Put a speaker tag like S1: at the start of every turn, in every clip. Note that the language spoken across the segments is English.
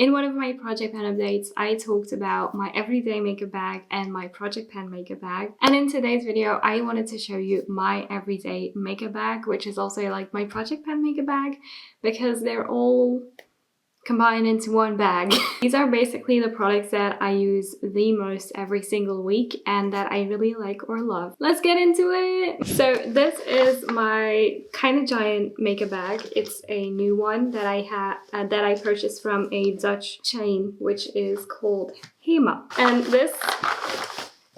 S1: In one of my project pan updates, I talked about my everyday makeup bag and my project pan makeup bag. And in today's video, I wanted to show you my everyday makeup bag, which is also like my project pan makeup bag, because they're all combined into one bag. These are basically the products that I use the most every single week and that I really like or love. Let's get into it! So this is my kind of giant makeup bag. It's a new one that I purchased from a Dutch chain, which is called Hema. And this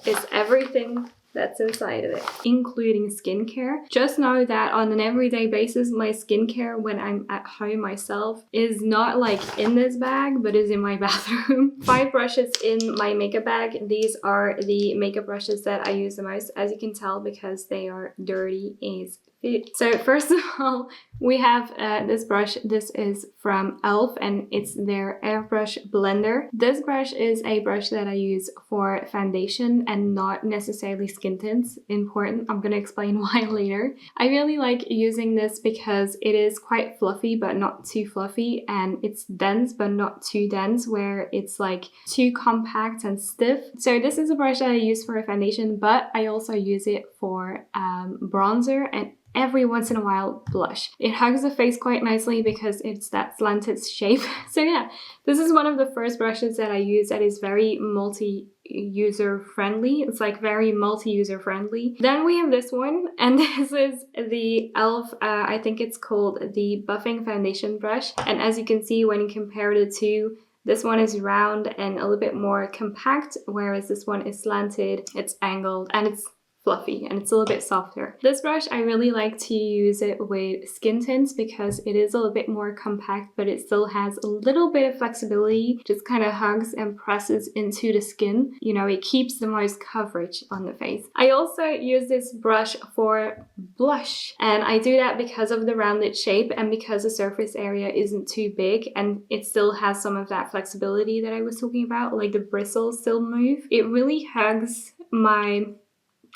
S1: is everything that's inside of it, including skincare. Just know that on an everyday basis, my skincare when I'm at home myself is not like in this bag, but is in my bathroom. 5 brushes in my makeup bag. These are the makeup brushes that I use the most, as you can tell, because they are dirty as fit. So first of all, we have this brush. This is from e.l.f. and it's their airbrush blender. This brush is a brush that I use for foundation and not necessarily skin tints. Important, I'm gonna explain why later. I really like using this because it is quite fluffy but not too fluffy, and it's dense but not too dense where it's like too compact and stiff. So this is a brush that I use for a foundation, but I also use it for bronzer and every once in a while blush. It hugs the face quite nicely because it's that slanted shape. So yeah, this is one of the first brushes that I use that is very multi-user friendly. It's like very multi-user friendly. Then we have this one, and this is the e.l.f. I think it's called the buffing foundation brush. And as you can see, when you compare the two, this one is round and a little bit more compact, whereas this one is slanted, it's angled, and it's fluffy and it's a little bit softer. This brush, I really like to use it with skin tints because it is a little bit more compact, but it still has a little bit of flexibility, just kind of hugs and presses into the skin. You know, it keeps the most coverage on the face. I also use this brush for blush, and I do that because of the rounded shape and because the surface area isn't too big and it still has some of that flexibility that I was talking about, like the bristles still move. It really hugs my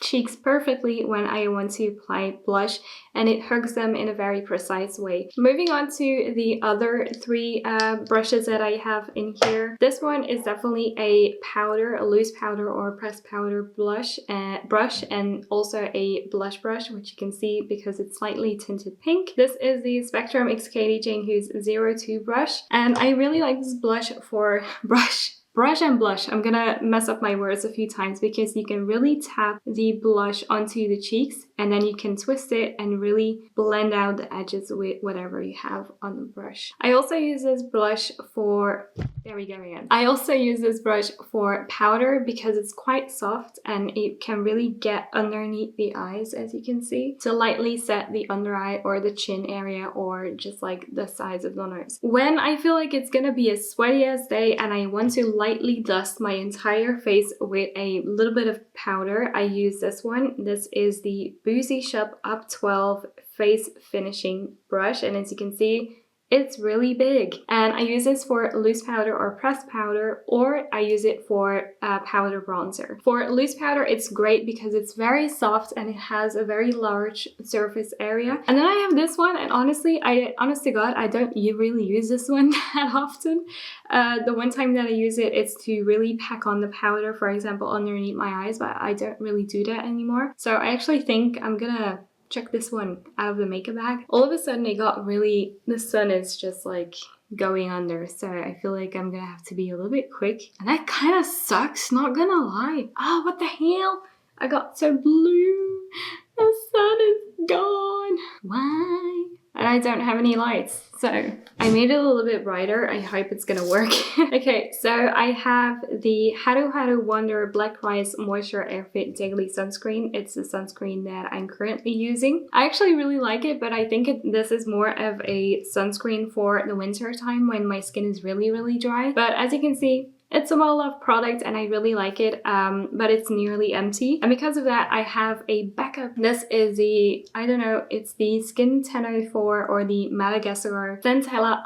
S1: cheeks perfectly when I want to apply blush, and it hugs them in a very precise way. Moving on to the other 3 brushes that I have in here. This one is definitely a powder, a loose powder or pressed powder brush, and also a blush brush, which you can see because it's slightly tinted pink. This is the Spectrum XKD Jane Hughes 02 brush, and I really like this blush for brush and blush. I'm gonna mess up my words a few times because you can really tap the blush onto the cheeks and then you can twist it and really blend out the edges with whatever you have on the brush. I also use this brush for, there we go again. I also use this brush for powder because it's quite soft and it can really get underneath the eyes, as you can see, to lightly set the under eye or the chin area or just like the sides of the nose. When I feel like it's gonna be a sweaty ass day and I want to lightly dust my entire face with a little bit of powder, I use this one. This is the boozyshop Up 12 face finishing brush, and as you can see, it's really big, and I use this for loose powder or pressed powder, or I use it for powder bronzer. For loose powder, it's great because it's very soft and it has a very large surface area. And then I have this one, and honest to God, I don't really use this one that often. The one time that I use it, it's to really pack on the powder, for example, underneath my eyes, but I don't really do that anymore. So I actually think I'm gonna check this one out of the makeup bag. All of a sudden it got really, the sun is just like going under, so I feel like I'm gonna have to be a little bit quick, and that kind of sucks, not gonna lie. Oh, what the hell, I got so blue, the sun is gone. Why? And I don't have any lights, so I made it a little bit brighter. I hope it's gonna work. Okay, so I have the Haruharu Wonder Black Rice Moisture Airfit Daily Sunscreen. It's the sunscreen that I'm currently using. I actually really like it, but I think this is more of a sunscreen for the winter time when my skin is really, really dry. But as you can see, it's a well-loved product and I really like it, but it's nearly empty. And because of that, I have a backup. This is the, I don't know, it's the Skin 1004 or the Madagascar Centella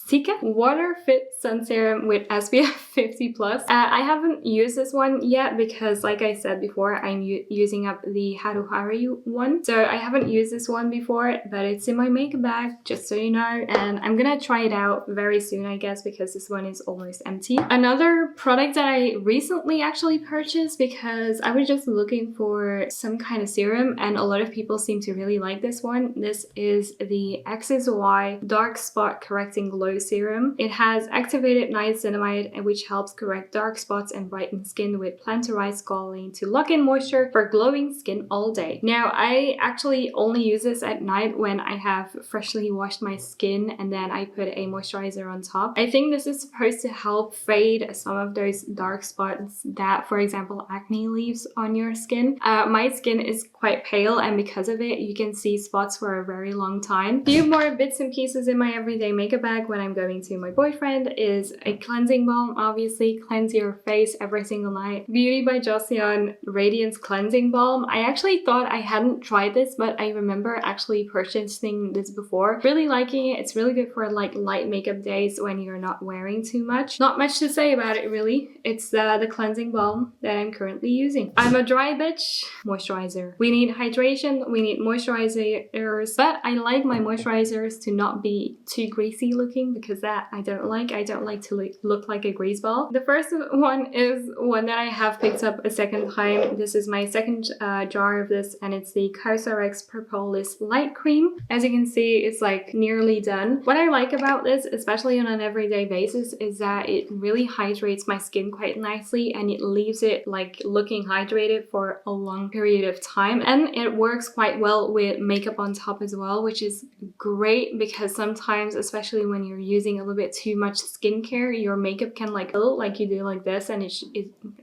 S1: Cica Water Fit Sun Serum with SPF 50 plus. I haven't used this one yet because, like I said before, I'm using up the haruharu one. So I haven't used this one before, but it's in my makeup bag, just so you know. And I'm gonna try it out very soon, I guess, because this one is almost empty. Another product that I recently actually purchased because I was just looking for some kind of serum, and a lot of people seem to really like this one. This is the XSY Dark Spot Correcting Glow Serum. It has activated niacinamide, which helps correct dark spots and brighten skin with plantarized squalane to lock in moisture for glowing skin all day. Now, I actually only use this at night when I have freshly washed my skin and then I put a moisturizer on top. I think this is supposed to help fade some of those dark spots that, for example, acne leaves on your skin. My skin is quite pale, and because of it, you can see spots for a very long time. A few more bits and pieces in my everyday makeup bag when I'm going to my boyfriend is a cleansing balm. Obviously, cleanse your face every single night. Beauty by Joseon Radiance Cleansing Balm. I actually thought I hadn't tried this, but I remember actually purchasing this before. Really liking it. It's really good for like light makeup days when you're not wearing too much. Not much to say about it really. It's the cleansing balm that I'm currently using. I'm a dry bitch. Moisturizer. We need hydration, we need moisturizers, but I like my moisturizers to not be too greasy looking because that I don't like. I don't like to look like a grease ball. The first one is one that I have picked up a second time. This is my second jar of this, and it's the COSRX Propolis Light Cream. As you can see, it's like nearly done. What I like about this, especially on an everyday basis, is that it really hydrates my skin quite nicely and it leaves it like looking hydrated for a long period of time. And it works quite well with makeup on top as well, which is great because sometimes, especially when you're using a little bit too much skincare, your makeup can like look like you do like this, and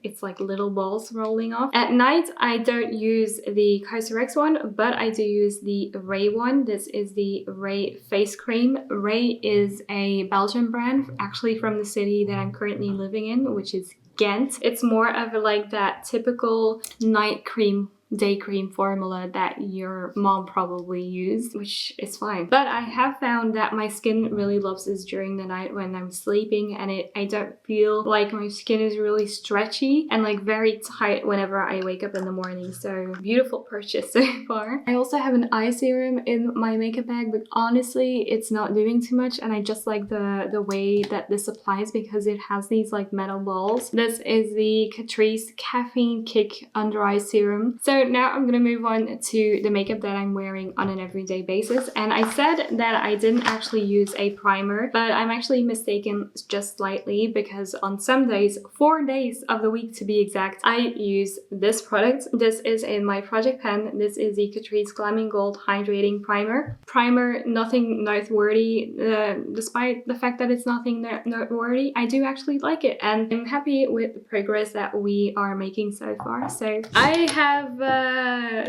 S1: it's like little balls rolling off. At night, I don't use the COSRX one, but I do use the Ray one. This is the Ray face cream. Ray is a Belgian brand, actually from the city that I'm currently living in, which is Ghent. It's more of like that typical night cream, day cream formula that your mom probably used, which is fine. But I have found that my skin really loves this during the night when I'm sleeping, and I don't feel like my skin is really stretchy and like very tight whenever I wake up in the morning. So beautiful purchase so far. I also have an eye serum in my makeup bag, but honestly it's not doing too much, and I just like the way that this applies because it has these like metal balls. This is the Catrice Caffeine Kick Under Eye Serum. So now I'm gonna move on to the makeup that I'm wearing on an everyday basis. And I said that I didn't actually use a primer, but I'm actually mistaken just slightly because on some days, 4 days of the week to be exact, I use this product. This is in my project pen. This is the Catrice Glam Gold Hydrating Primer. Primer, nothing noteworthy. Despite the fact that it's nothing noteworthy, I do actually like it, and I'm happy with the progress that we are making so far. So I have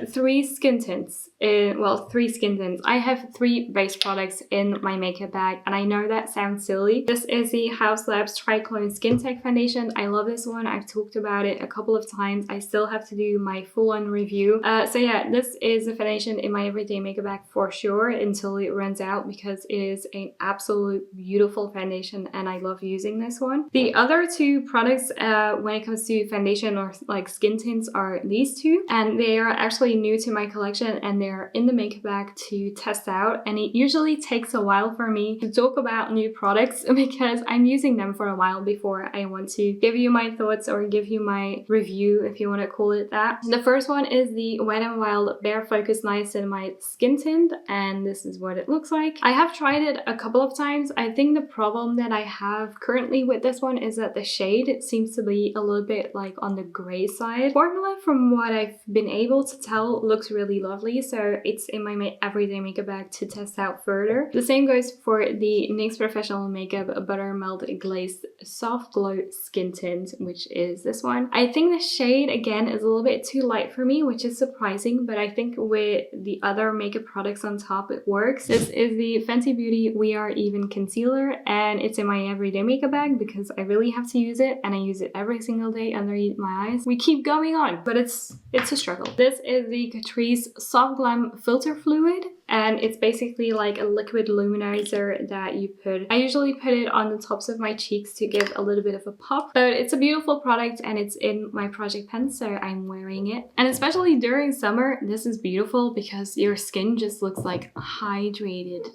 S1: 3 skin tints. Well, 3 skin tints. I have 3 base products in my makeup bag, and I know that sounds silly. This is the Haus Labs Triclone Skin Tech Foundation. I love this one. I've talked about it a couple of times. I still have to do my full-on review. So yeah, this is a foundation in my everyday makeup bag for sure until it runs out, because it is an absolute beautiful foundation and I love using this one. The other 2 products when it comes to foundation or like skin tints are these 2, and they are actually new to my collection and they're in the makeup bag to test out. And it usually takes a while for me to talk about new products because I'm using them for a while before I want to give you my thoughts or give you my review, if you want to call it that. The first one is the Wet n Wild Barefocus Niacinamide Skin Tint, and this is what it looks like. I have tried it a couple of times. I think the problem that I have currently with this one is that the shade, it seems to be a little bit like on the gray side. Formula, from what I've been able to tell, looks really lovely, so it's in my everyday makeup bag to test out further. The same goes for the NYX Professional Makeup Buttermelt Glaze Soft Glow Skin Tint, which is this one. I think the shade again is a little bit too light for me, which is surprising, but I think with the other makeup products on top it works. This is the Fenty Beauty We Are Even Concealer, and it's in my everyday makeup bag because I really have to use it, and I use it every single day underneath my eyes. We keep going on, but it's a struggle. This is the Catrice Soft Glam Filter Fluid, and it's basically like a liquid luminizer that you put. I usually put it on the tops of my cheeks to give a little bit of a pop, but it's a beautiful product and it's in my project pen, so I'm wearing it. And especially during summer, this is beautiful because your skin just looks like hydrated,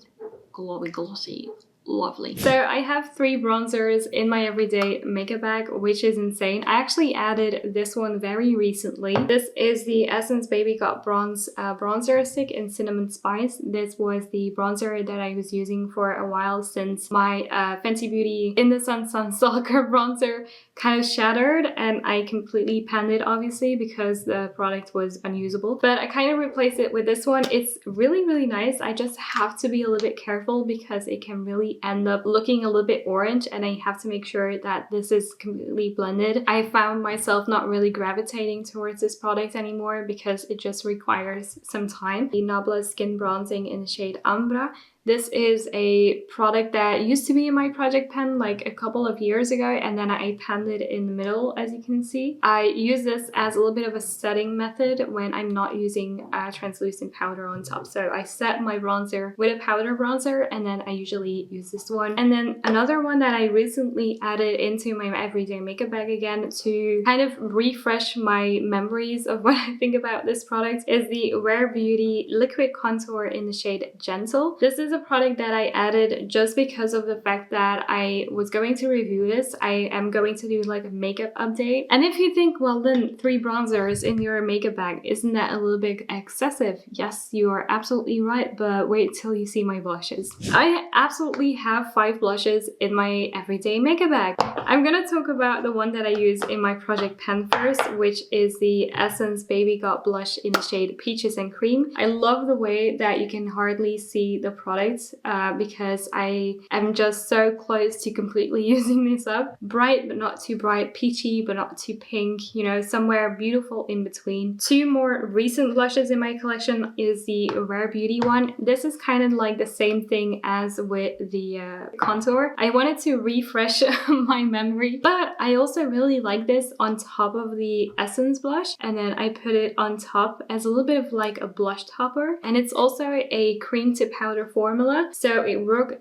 S1: glossy. Lovely. So I have 3 bronzers in my everyday makeup bag, which is insane. I actually added this one very recently. This is the Essence Baby Got Bronze bronzer stick in Cinnamon Spice. This was the bronzer that I was using for a while since my Fenty Beauty In the Sun Sunstalker bronzer kind of shattered, and I completely panned it obviously because the product was unusable. But I kind of replaced it with this one. It's really nice. I just have to be a little bit careful because it can really end up looking a little bit orange, and I have to make sure that this is completely blended. I found myself not really gravitating towards this product anymore because it just requires some time. The Nabla Skin Bronzing in the shade Ambra. This is a product that used to be in my project pen like a couple of years ago, and then I panned it in the middle, as you can see. I use this as a little bit of a setting method when I'm not using translucent powder on top. So I set my bronzer with a powder bronzer, and then I usually use this one. And then another one that I recently added into my everyday makeup bag again to kind of refresh my memories of what I think about this product is the Rare Beauty Liquid Contour in the shade Gentle. This is a product that I added just because of the fact that I was going to review this. I am going to do like a makeup update. And if you think, well, then 3 bronzers in your makeup bag, isn't that a little bit excessive? Yes, you are absolutely right, but wait till you see my blushes. I absolutely have 5 blushes in my everyday makeup bag. I'm gonna talk about the one that I use in my project pen first, which is the Essence Baby Got Blush in the shade Peaches and Cream. I love the way that you can hardly see the product because I am just so close to completely using this up. Bright but not too bright, peachy but not too pink, you know, somewhere beautiful in between. 2 more recent blushes in my collection is the Rare Beauty one. This is kind of like the same thing as with the contour. I wanted to refresh my memory, but I also really like this on top of the Essence blush, and then I put it on top as a little bit of like a blush topper, and it's also a cream to powder formula, so it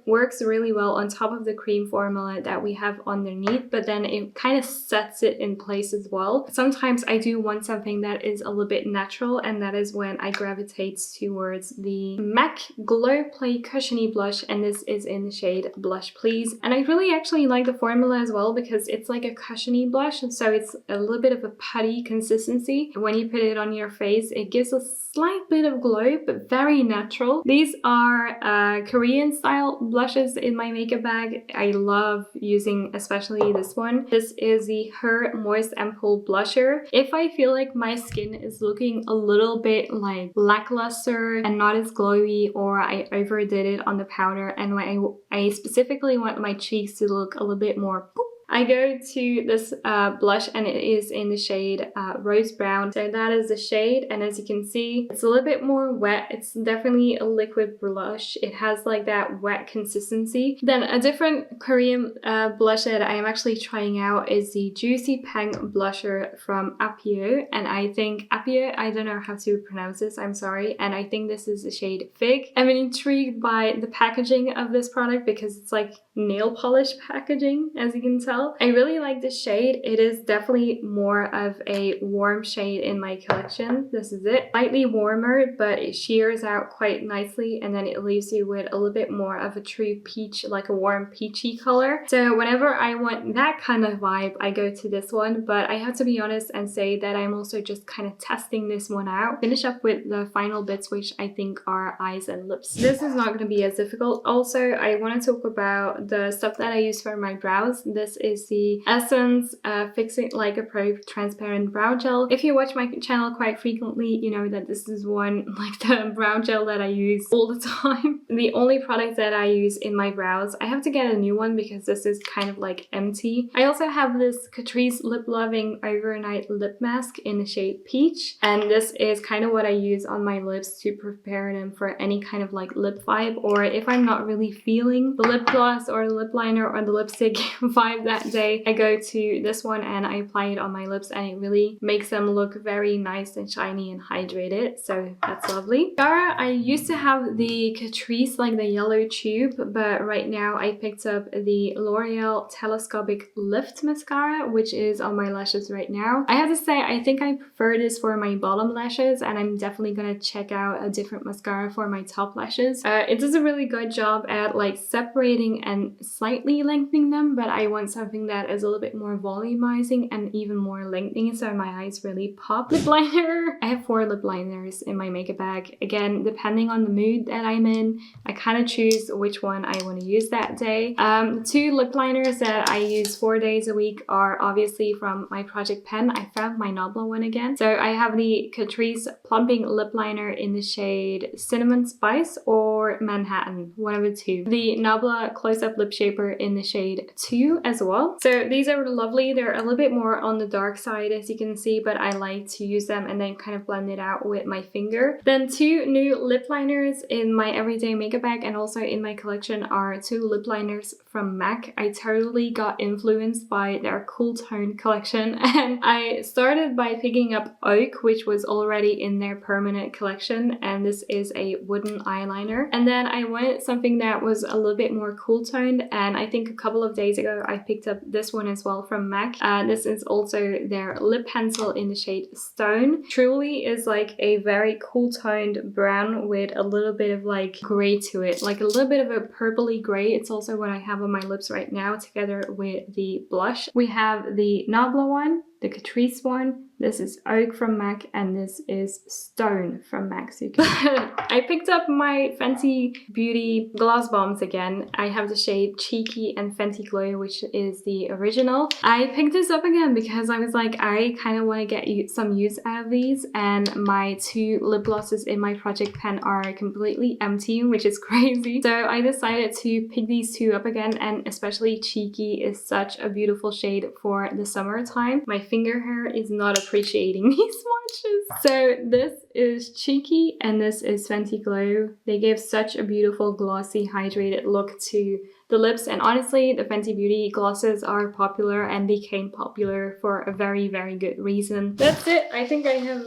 S1: works really well on top of the cream formula that we have underneath, but then it kind of sets it in place as well. Sometimes I do want something that is a little bit natural, and that is when I gravitate towards the MAC Glow Play Cushiony blush, and this is in the shade Blush Please. And I really actually like the formula as well because it's like a cushiony blush, and so it's a little bit of a putty consistency. When you put it on your face, it gives a slight bit of glow, but very natural. These are Korean style blushes in my makeup bag. I love using especially this one. This is the Her Moist Ampoule Blusher. If I feel like my skin is looking a little bit like lackluster and not as glowy, or I overdid it on the powder, and when I specifically want my cheeks to look a little bit more boop, I go to this blush, and it is in the shade Rose Brown. So that is the shade, and as you can see, it's a little bit more wet. It's definitely a liquid blush. It has like that wet consistency. Then a different Korean blush that I am actually trying out is the Juicy Pang blusher from Apio, and I think Apio, I don't know how to pronounce this, I'm sorry, and I think this is the shade Fig. I'm intrigued by the packaging of this product because it's like nail polish packaging, as you can tell. I really like this shade. It is definitely more of a warm shade in my collection. This is it. Slightly warmer, but it sheers out quite nicely, and then it leaves you with a little bit more of a true peach, like a warm peachy color. So whenever I want that kind of vibe, I go to this one, but I have to be honest and say that I'm also just kind of testing this one out. Finish up with the final bits, which I think are eyes and lips. This is not going to be as difficult. Also, I want to talk about the stuff that I use for my brows. This is the Essence Fix It Like a Pro Transparent Brow Gel. If you watch my channel quite frequently, you know that this is one, like the brow gel that I use all the time. The only product that I use in my brows. I have to get a new one because this is kind of like empty. I also have this Catrice Lip Loving Overnight Lip Mask in the shade Peach, and this is kind of what I use on my lips to prepare them for any kind of like lip vibe, or if I'm not really feeling the lip gloss or the lip liner or the lipstick vibe that that day I go to this one and I apply it on my lips, and it really makes them look very nice and shiny and hydrated, so that's lovely. Mascara, I used to have the Catrice, like the yellow tube, but right now I picked up the L'Oreal Telescopic Lift Mascara, which is on my lashes right now. I have to say, I think I prefer this for my bottom lashes, and I'm definitely gonna check out a different mascara for my top lashes. It does a really good job at like separating and slightly lengthening them, but I want something that is a little bit more volumizing and even more lengthening, so my eyes really pop. Lip liner. I have 4 lip liners in my makeup bag. Again, depending on the mood that I'm in, I kind of choose which one I want to use that day. 2 lip liners that I use 4 days a week are obviously from my project pen. I found my Nabla one again. So I have the Catrice Plumping Lip Liner in the shade Cinnamon Spice or Manhattan, one of the 2. The Nabla Close Up Lip Shaper in the shade 2 as well. So these are lovely. They're a little bit more on the dark side, as you can see, but I like to use them and then kind of blend it out with my finger. Then 2 new lip liners in my everyday makeup bag and also in my collection are 2 lip liners from MAC. I totally got influenced by their Cool Tone collection, and I started by picking up Oak, which was already in their permanent collection, and this is a wooden eyeliner. And then I wanted something that was a little bit more cool toned, and I think a couple of days ago I picked up this one as well from MAC. This is also their lip pencil in the shade Stone. Truly is like a very cool toned brown with a little bit of like gray to it, like a little bit of a purpley gray. It's also what I have on my lips right now together with the blush. We have the Nabla one, the Catrice one, this is Oak from MAC, and this is Stone from MAC. So you can I picked up my Fenty Beauty gloss bombs again. I have the shade Cheeky and Fenty Glow, which is the original. I picked this up again because I was like, I kind of want to get some use out of these, and my 2 lip glosses in my project pen are completely empty, which is crazy. So I decided to pick these 2 up again, and especially Cheeky is such a beautiful shade for the summertime. My finger hair is not appreciating these swatches. So this is Cheeky and this is Fenty Glow. They give such a beautiful glossy hydrated look to the lips, and honestly the Fenty Beauty glosses are popular and became popular for a very good reason. That's it. I think I have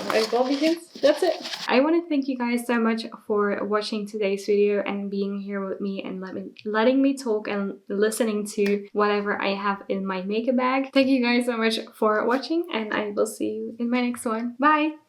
S1: I've got things. That's it. I want to thank you guys so much for watching today's video and being here with me and letting me talk and listening to whatever I have in my makeup bag. Thank you guys so much for watching, and I will see you in my next one. Bye!